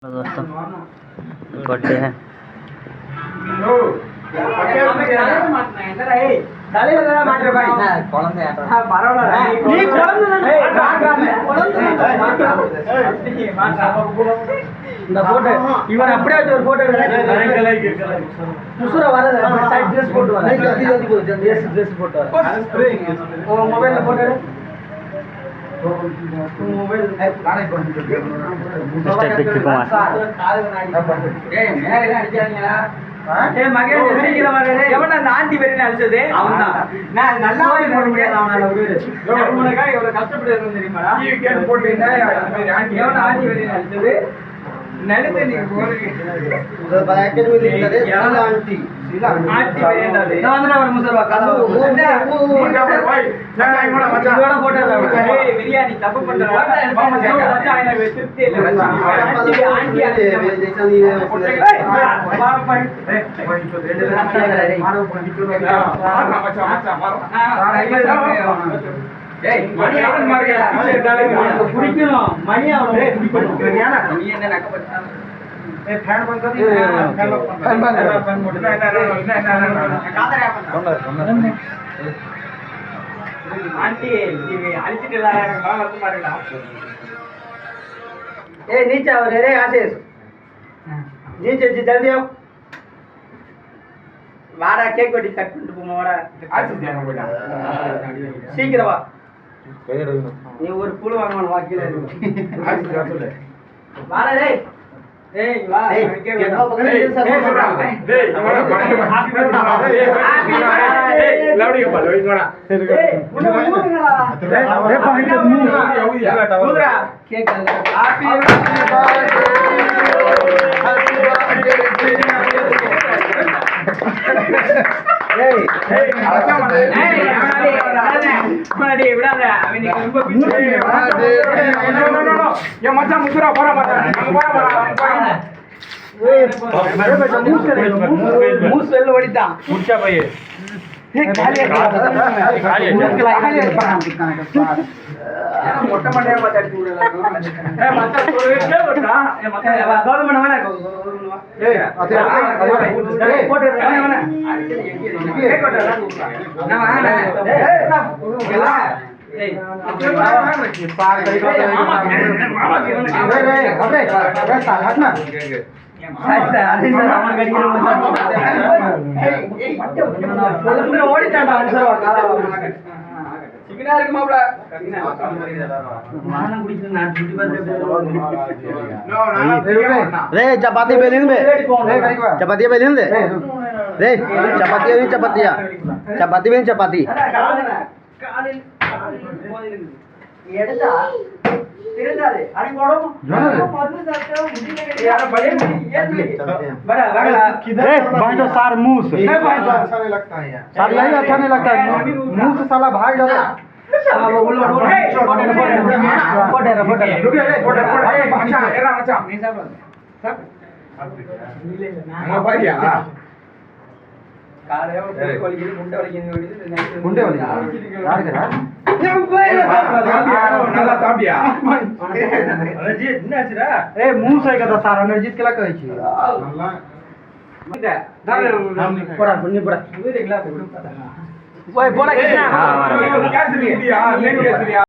दोस्तों बर्थडे है। இவன் அப்படியே ஒரு போட்டோ முசுர வரது சைடு ட்ரெஸ் போட்டு வர ட்ரெஸ் போட்டு வர மொபைல்ல போட்டு மொபைல் நானே ஆண்டி பேரு அழிச்சது அவன் தான் நான் நல்லா போட முடியாது அவனால எவ்வளவு கஷ்டப்பட்டு தெரியுமா ஆண்டி பேரு அழிச்சது நடுத்து நீங்க பிரியாணி தப்பு नीचे आओ रे आशीष नीचे जल्दी आओ வாடா கேக் வெட்டி கட் பண்ணிட்டு போமா வாடா சீக்கிரம் வா நீ ஒரு புழு வாங்கணும் வா கீழ இருக்கு வாடா டேய் டேய் வா கேக் என்ன பக்கத்துல சொல்றா டேய் டேய் லவுடி பா லவுடி வாடா டேய் முன்ன மூடுங்கடா டேய் பாயிண்ட் மூடுடா கேக் ஹாப்பி மொட்டை மண்டையா பார்த்து ஓடிட்டாண்டா சிக்கனா இருக்கு மாப்ள நானும் குடிக்கிறேன் நான் சுத்தி பார்த்து रे चपाती बेलिन में चपाती बेलिन दे रे चपाती नहीं चपातिया चपाती बेलिन चपाती காலில் எடுத்தா திருந்தாதே அடி போடும் மருந்து சாப்பிட்டா முடியல यार बड़े बड़ा बड़ा रे भाई तो सार मुंह से नहीं भाई तो अच्छा नहीं लगता है यार सार यही अच्छा नहीं लगता है मुंह से साला भाग जाता मुंह से सारा नरजीत के कहे போடா